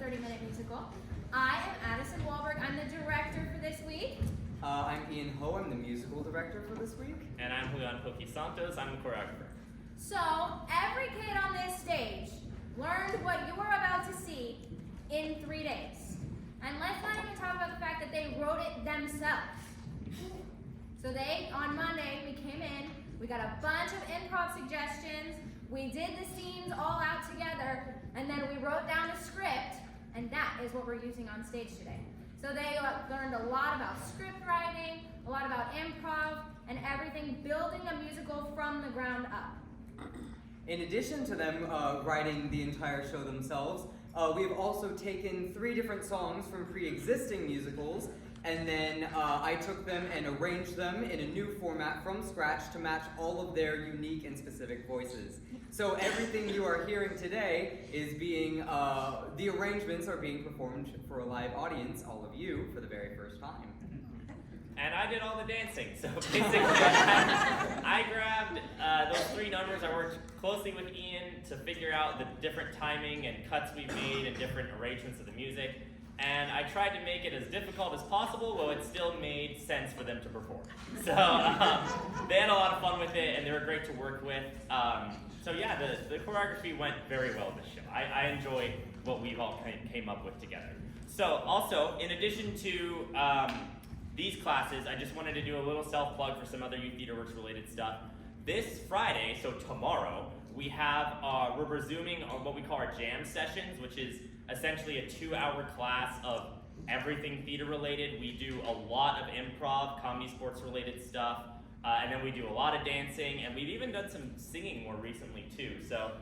30-minute musical. I am Addison Wahlberg. I'm the director for this week. I'm Ian Ho. I'm the musical director for this week. And I'm Julian Poki Santos. I'm the choreographer. So, every kid on this stage learned what you were about to see in 3 days. And let's not even talk about the fact that they wrote it themselves. So on Monday, we came in, we got a bunch of improv suggestions, we did the scenes all out together, and then we wrote down a script, and that is what we're using on stage today. So they learned a lot about script writing, a lot about improv, and everything, building a musical from the ground up. In addition to them writing the entire show themselves, we have also taken 3 different songs from pre-existing musicals, and then I took them and arranged them in a new format from scratch to match all of their unique and specific voices. So everything you are hearing today is being, the arrangements are being performed for a live audience, all of you, for the very first time. And I did all the dancing, so basically I grabbed those 3 numbers. I worked closely with Ian to figure out the different timing and cuts we made and different arrangements of the music. And I tried to make it as difficult as possible, while it still made sense for them to perform. So they had a lot of fun with it, and they were great to work with. So yeah, the choreography went very well this show. I enjoyed what we've all came up with together. So also, in addition to these classes, I just wanted to do a little self-plug for some other Youth Theater Works related stuff. This Friday, so tomorrow, we're resuming what we call our jam sessions, which is essentially a 2-hour class of everything theater related. We do a lot of improv, comedy, sports related stuff, and then we do a lot of dancing, and we've even done some singing more recently too. So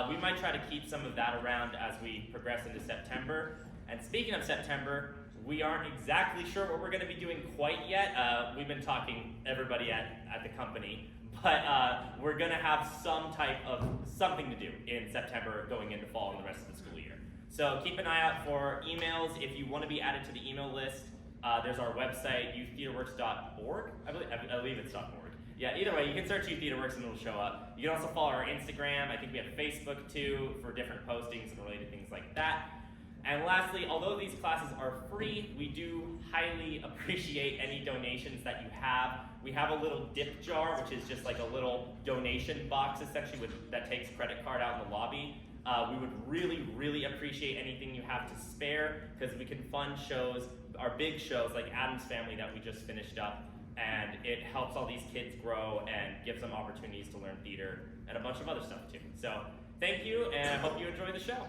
we might try to keep some of that around as we progress into September. And speaking of September, we aren't exactly sure what we're going to be doing quite yet. We've been talking everybody at the company, but we're going to have some type of something to do in September going into fall and the rest of the school year. So keep an eye out for emails. If you want to be added to the email list, there's our website, youththeaterworks.org. I believe it's .org. Yeah, either way, you can search Youth Theater Works and it'll show up. You can also follow our Instagram. I think we have Facebook too for different postings and related things like that. And lastly, although these classes are free, we do highly appreciate any donations that you have. We have a little dip jar, which is just like a little donation box essentially that takes credit card out in the lobby. We would really, really appreciate anything you have to spare, because we can fund shows, our big shows like Addams Family that we just finished up, and it helps all these kids grow and gives them opportunities to learn theater and a bunch of other stuff too. So thank you, and I hope you enjoy the show.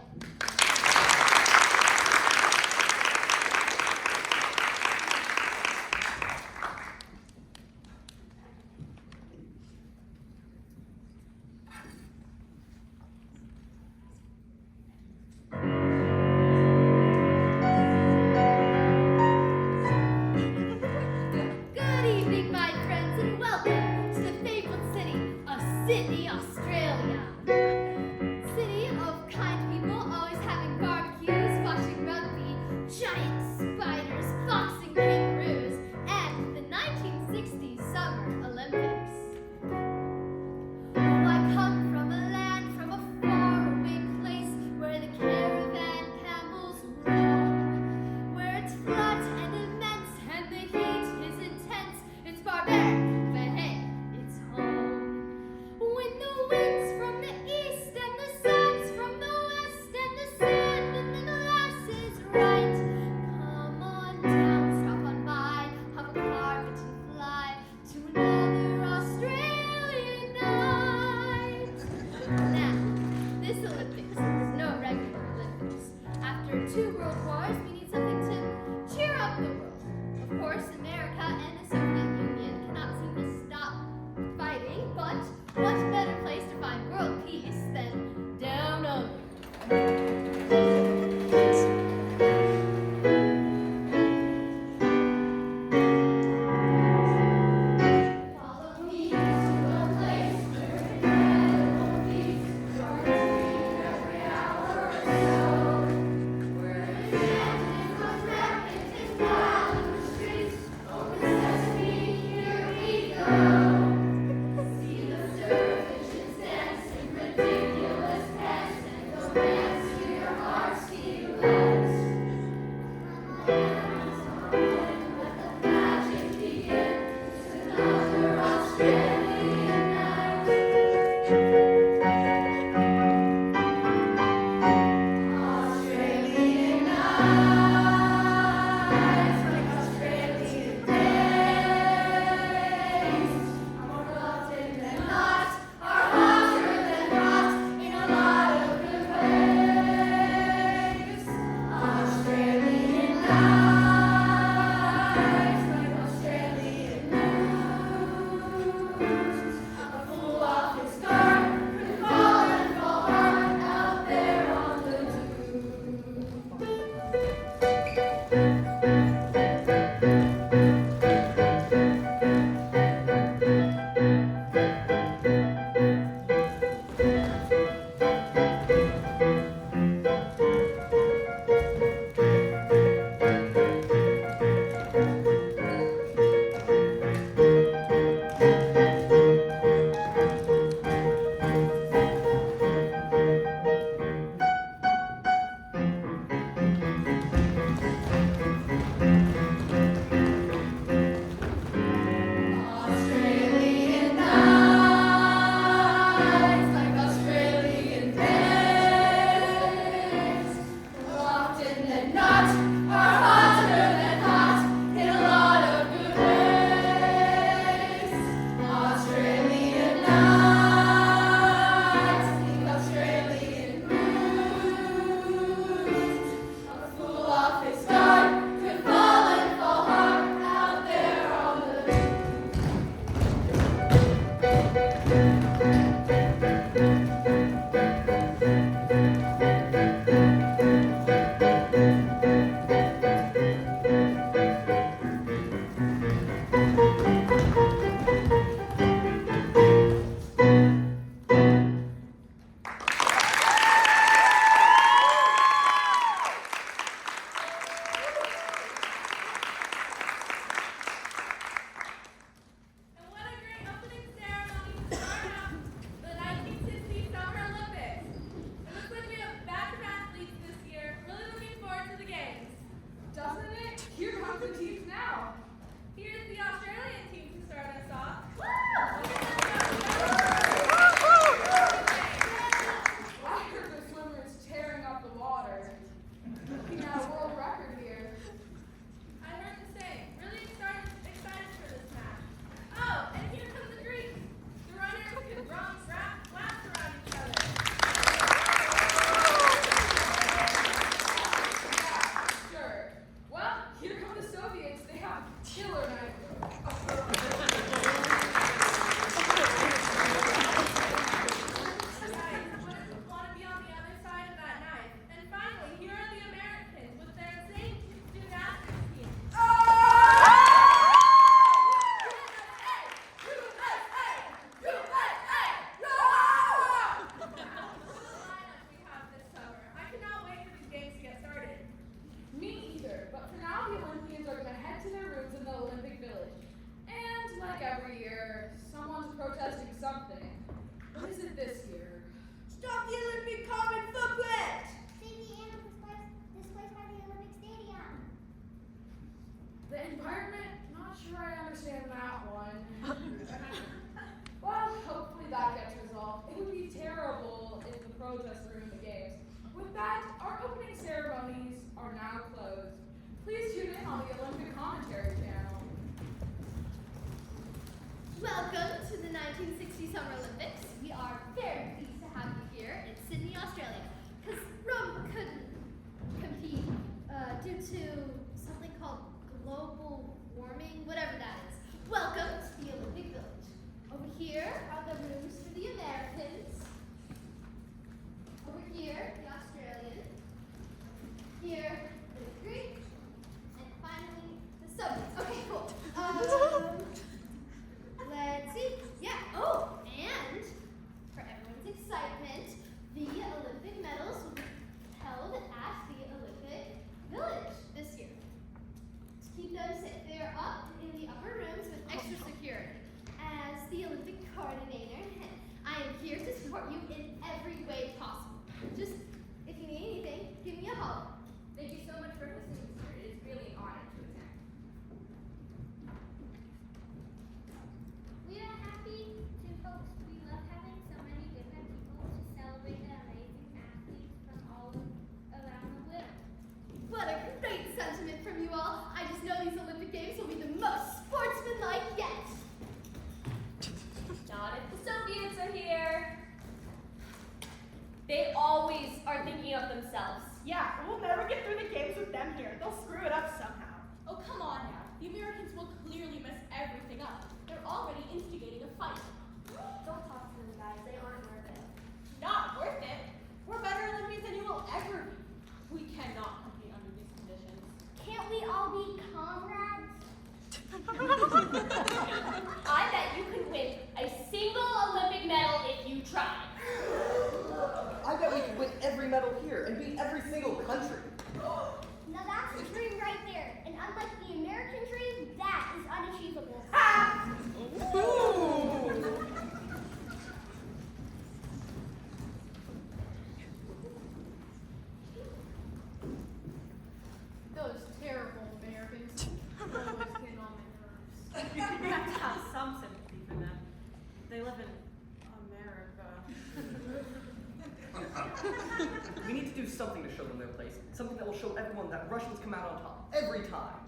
Sydney, Australia. City of kind people, always having barbecues, watching rugby, giant spiders, boxing kangaroos, and the 1960s Summer Olympics. Oh, I come from a land, from a faraway place, where the caravan camels roam, where it's flat and immense, and the heat is intense. It's barbaric, but hey, it's home. When the protesting something. What is it this year? Stop the Olympic common footprint! Save the animals displaced by the Olympic Stadium. The environment? Not sure I understand that one. Well, hopefully that gets resolved. It would be terrible if the protests ruined the games. With that, our opening ceremonies are now closed. Please tune in on the Olympic Commentary channel. Welcome to the 1960 Summer Olympics. We are very pleased to have you here in Sydney, Australia. Because Rome couldn't compete due to something called global warming, whatever that is. Welcome to the Olympic Village. Over here are the rooms for the Americans. Over here, the Australian. Here, the Greek. And finally, the Soviets. Okay, cool. Let's see. Yeah. Oh, and for everyone's excitement, the Olympic medals will be held at the Olympic Village this year. To keep them safe, they are up in the upper rooms with extra security. As the Olympic coordinator, I am here to support you in every way possible. Just, if you need anything, give me a holler. Thank you so much for hosting us here. It is really an honor to attend. We are happy to host. We love having so many different people to celebrate the amazing athletes from all around the world. What a great sentiment from you all. I just know these Olympic Games will be the most sportsmanlike yet. Not if the Soviets are here. They always are thinking of themselves. Yeah, we'll never get through the games with them here. They'll screw it up somehow. Oh, come on now. The Americans will clearly mess everything up. They're already instigating a fight. Don't talk to them, guys. They aren't worth it. Not worth it. We're better Olympians than you will ever be. We cannot compete under these conditions. Can't we all be comrades? I bet you could win a single Olympic medal if you tried. I bet we could win every medal here and beat every single country. Now that's a dream right there. And unlike the American dream, that is unachievable. Those terrible Americans always get on my nerves. You have to have some sympathy for them. They live in America. We need to do something to show them their place. Something that will show everyone that Russians come out on top every time.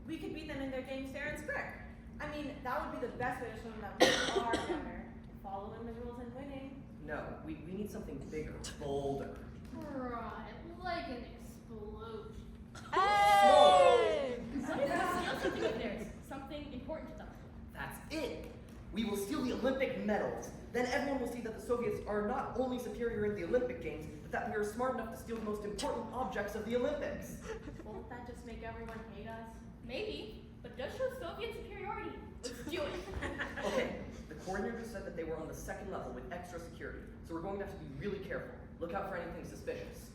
We could beat them in their games fair and square. I mean, that would be the best way to show them that we are better. Following the rules and winning. No, we need something bigger, bolder. Right, like an explosion. What if we steal something of theirs? Something important to them. That's it. We will steal the Olympic medals. Then everyone will see that the Soviets are not only superior in the Olympic Games, but that we are smart enough to steal the most important objects of the Olympics. Won't that just make everyone hate us? Maybe, but it does show Soviet superiority. Let's do it. Okay, the coordinator said that they were on the second level with extra security, so we're going to have to be really careful. Look out for anything suspicious.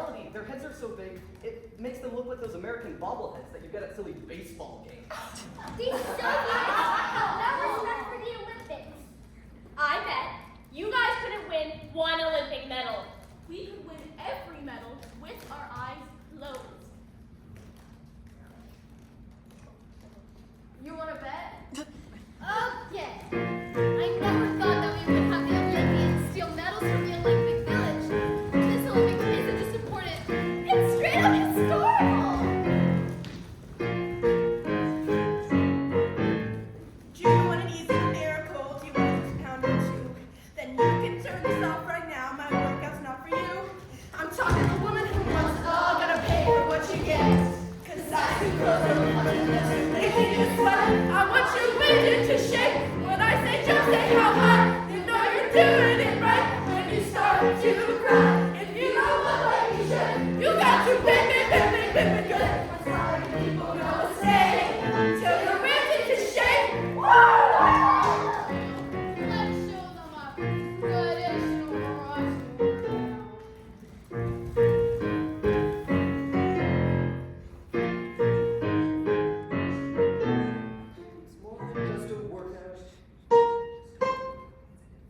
reality, their heads are so big, it makes them look like those American bobbleheads that you get at silly baseball games. These Soviets have no respect for the Olympics. I bet you guys couldn't win one Olympic medal. We could win every medal with our eyes closed. You want to bet? Okay. I never thought that we would have the Olympians steal medals from the Olympic Village. This Olympic isn't just important, it's straight up historical. Do you want an easy miracle? Do you want to just pound or two? Then you can turn this off right now. My workout's not for you. I'm talking to a woman who wants all gonna pay for what she gets. Cause I see clothes are fucking making you sweat. I want you waiting to shake. When I say jump, say how high. You know you're doing it right. When you start to cry. If you don't look like you should, you got to whip it good. What's all you people gonna say? Till you're ready to shake. Let's show them a traditional Russian. It's more than just a workout.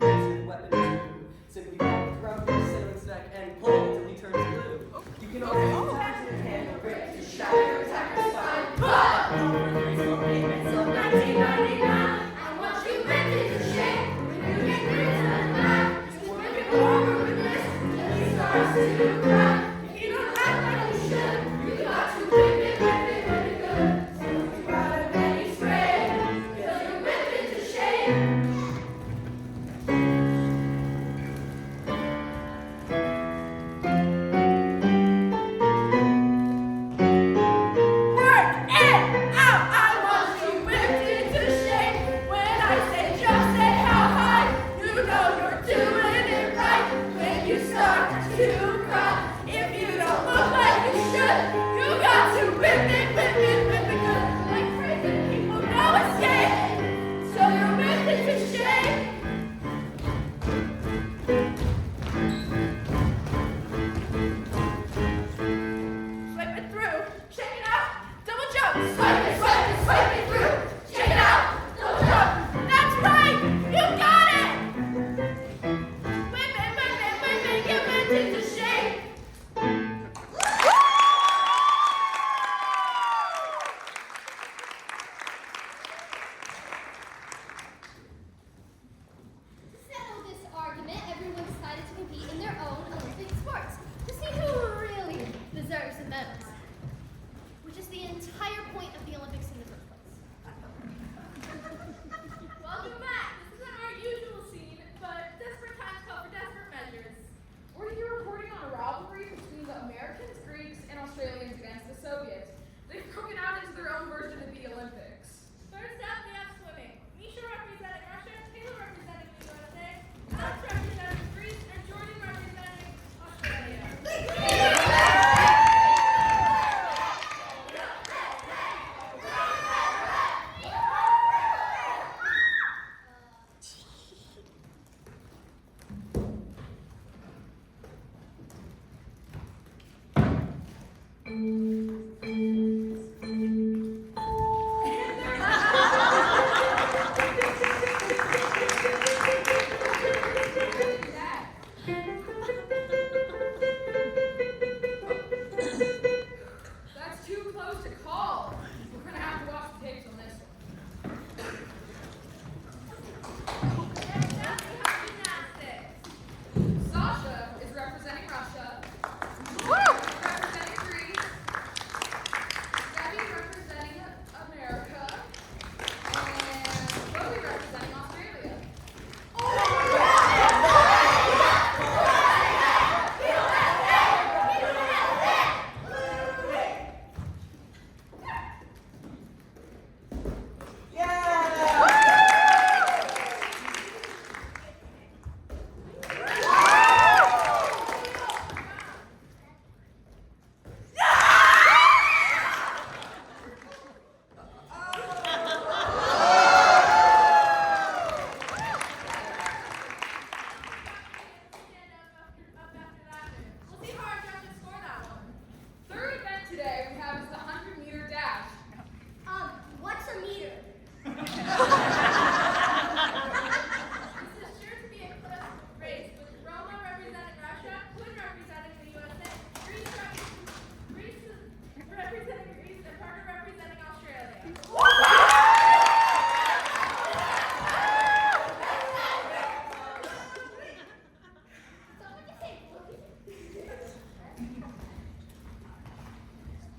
It's a weapon too. Simply walk around your sailor's neck and pull till he turns blue. You can always tap your hand or break to shatter your attacker's spine. But over 3 slow payments of 1999. I want you ready to shake when you get through to the back. Just whip it over with this till he starts to cry. If you don't act like you should, you got to whip it good. So you gotta make it straight till you're whipping to shake. We're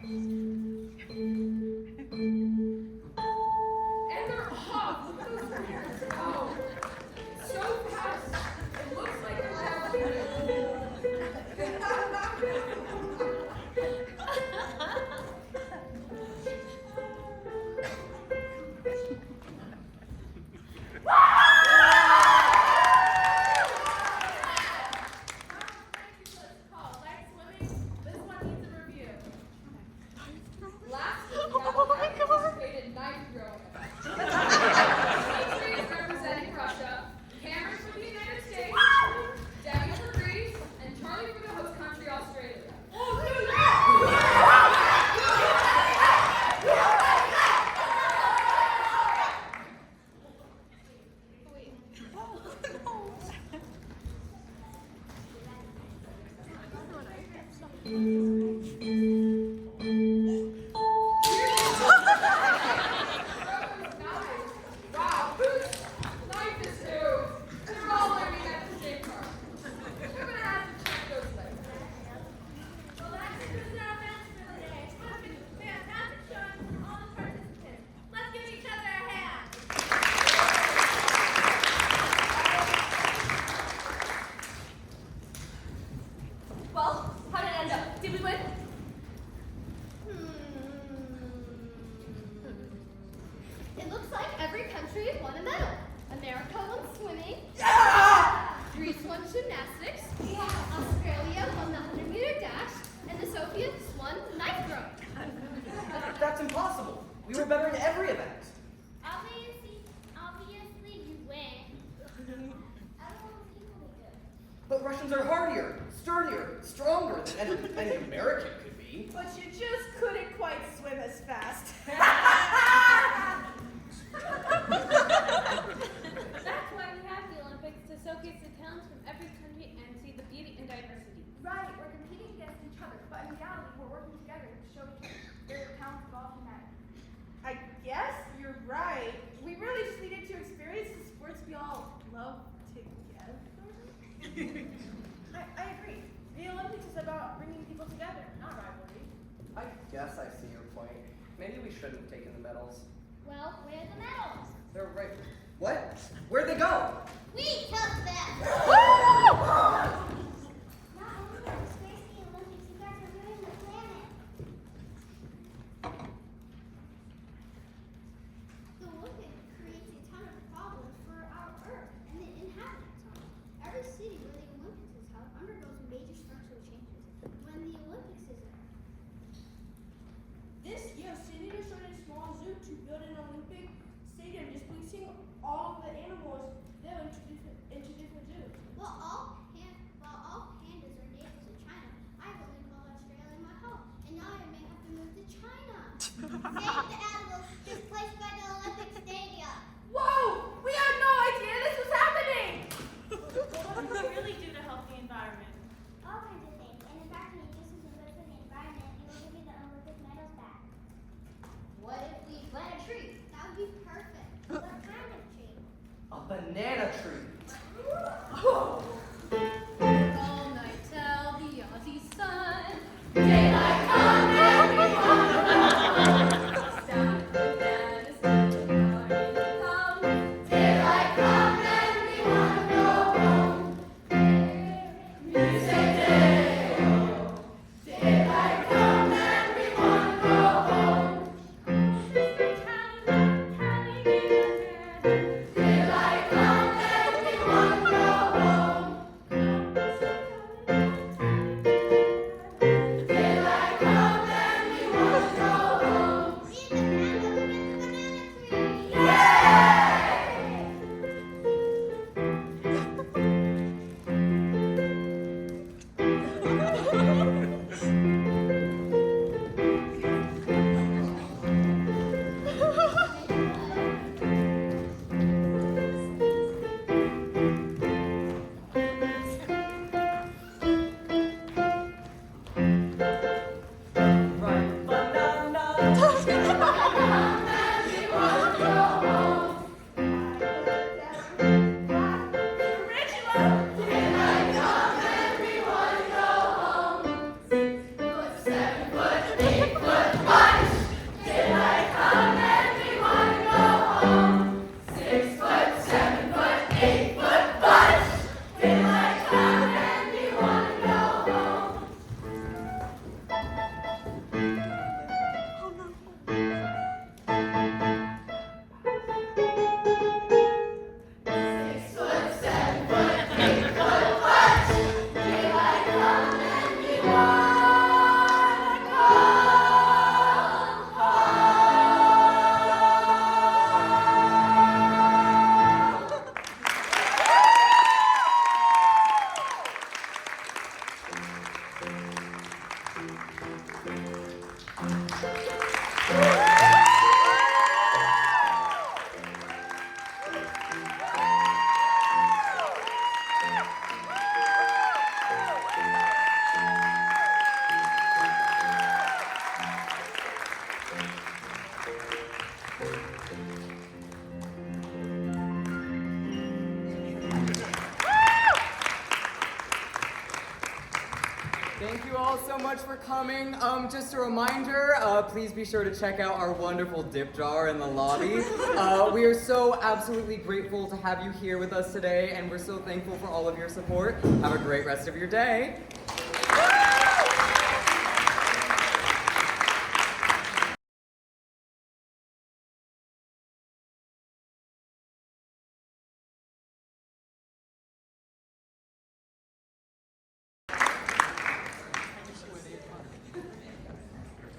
And they're off. Look at those fingers go. So fast. It looks like they're Last week, we had the anticipated knife throwing event. Countries representing Russia, Cameron for the United States, Debbie for Greece, and Charlie for the host country, Australia. Wow, whose knife is who? They're all learning at the same time. We're gonna have to check those later. Well, that's it for our events for today. It's been a fantastic showing from all the participants. Let's give each other a hand. Well, how did it end up? Did we win? It looks like every country won a medal. America won swimming. Greece won gymnastics. Australia won the 100-meter dash. And the Soviets won the knife throwing. That's impossible. We were better in every event. Obviously you win. Everyone was equally good. But Russians are hardier, sturdier, stronger than any American could be. But you just couldn't quite swim as fast. That's why we have the Olympics, to showcase the talents from every country and see the beauty and diversity. Right, we're competing against each other, but in reality, we're working together to show their talents of all humanity. I guess you're right. We really just needed to experience the sports we all love together. I agree. The Olympics is about bringing people together, not rivalry. I guess I see your point. Maybe we shouldn't have taken the medals. Well, where's the medals? They're right. What? Where'd they go? We took them. Not only are we space the Olympics, you guys are ruining the planet. The Olympics creates a ton of problems for our Earth and the inhabitants. Every city where the Olympics is held undergoes major structural changes when the Olympics is there. This year, city destroyed a small zoo to build an Olympic stadium, displacing all of the animals there into different zoos. While all pandas are native to China, I've only called Australia my home, and now I may have to move to China. Save the animals displaced by the Olympic Stadium. Whoa! We had no idea this was happening! What can we really do to help the environment? All kinds of things. And in fact, when you do something good for the environment, it will give you the Olympic medals back. What if we plant a tree? That would be perfect. What kind of tree? A banana tree. All night till the Aussie sun. Daylight come and we wanna go. Stop the bananas, the party come. Daylight come and we wanna go home. Music day-o. Daylight come and we wanna go home. Daylight come and we Thank you all so much for coming. Just a reminder, please be sure to check out our wonderful dip jar in the lobby. We are so absolutely grateful to have you here with us today, and we're so thankful for all of your support. Have a great rest of your day.